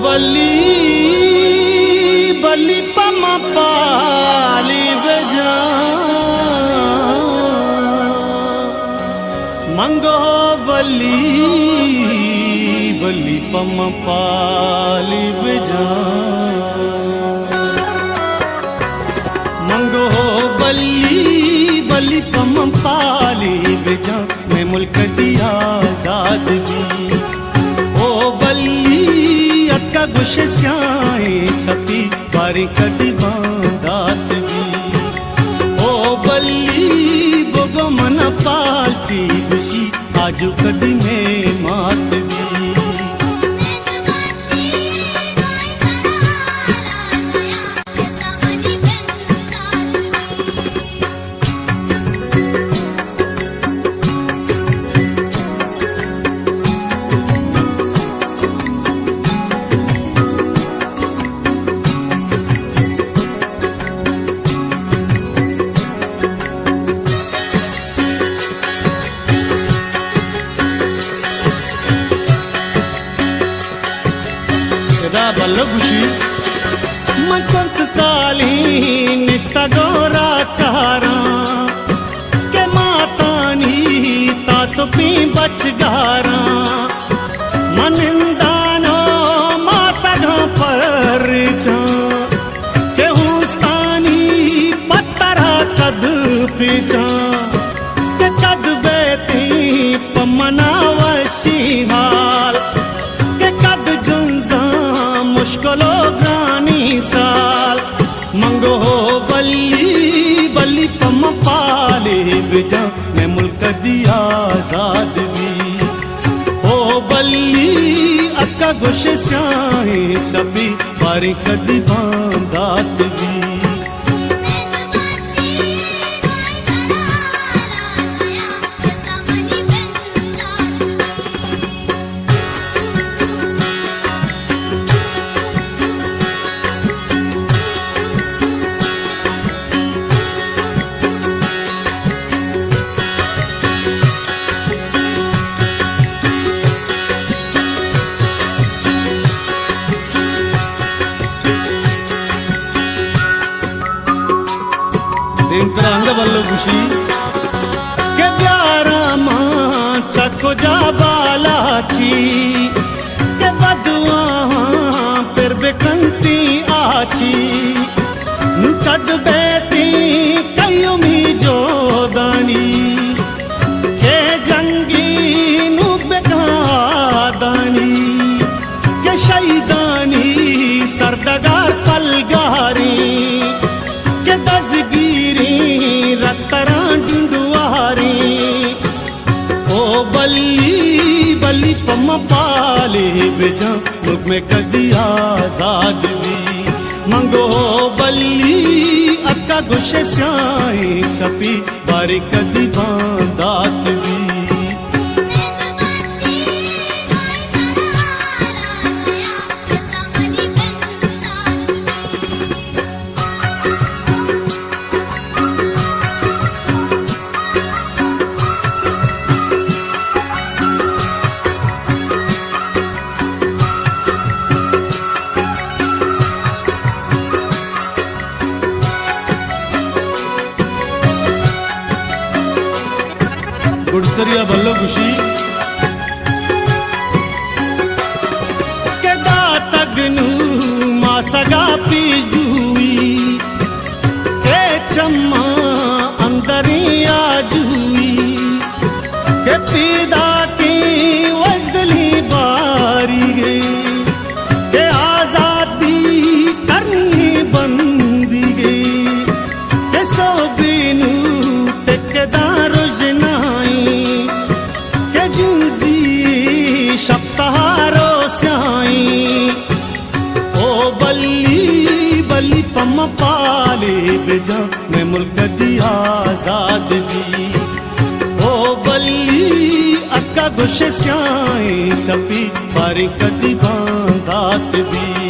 बली बली पम पाली बजा मंगो बली बली पम पाली बजा मंगो बली बली पम पाली बजा मैं मुल्क दी आजादगी ओ बली अक्का गुश स्याए सपी बारी कदी बांदात भी ओ बली बोगो मन पालती गुशी आजू कदी में मात भी बल्लो खुशी मैं कुंत साली निष्ठा गोरा चारा के मातानी तासुपी बच गारा मनिंदानो मासगा पर जा के हुस्तानी पत्तरा कद पिजा के कद बेती पमना वशी हाल के कद जुंजा मुश्किलो ग्रानी साल मंगो बली बली पम पाले बिजा मैं मुल्क दी आजाद भी ओ बली अक्का गुश स्याहे सभी बारी कदी बांदात भी बल्लो खुशी के प्यारा मां चको जा बालाची के बदुआ फिर बेकंती आची नुकद बेती कयो मी जोदानी के जंगी नु बेगादानी के शहीदानी सरदगार पलगारी के दजगीरी रस्तरां डुंडुआरी ओ बली बली पम पाले बेजा मुझ में कदी आजाद भी मंगो बली अक्का गुश स्याए सपी बारी कदी बांदात भी गुड़सरिया बल्लो खुशी के दातगनु मासगा पीजुई के चम्मा अंदरी आजुई के पीदा की वजदली बारी गई के आजादी करनी बंदी गई के सो दिनू टेकेदार सप्ताहारो स्याई ओ बली बली पम पाले बेजा मैं मुल्क दी आजाद भी ओ बली अक्का गुश स्याए सफी बारी कदी बांदात भी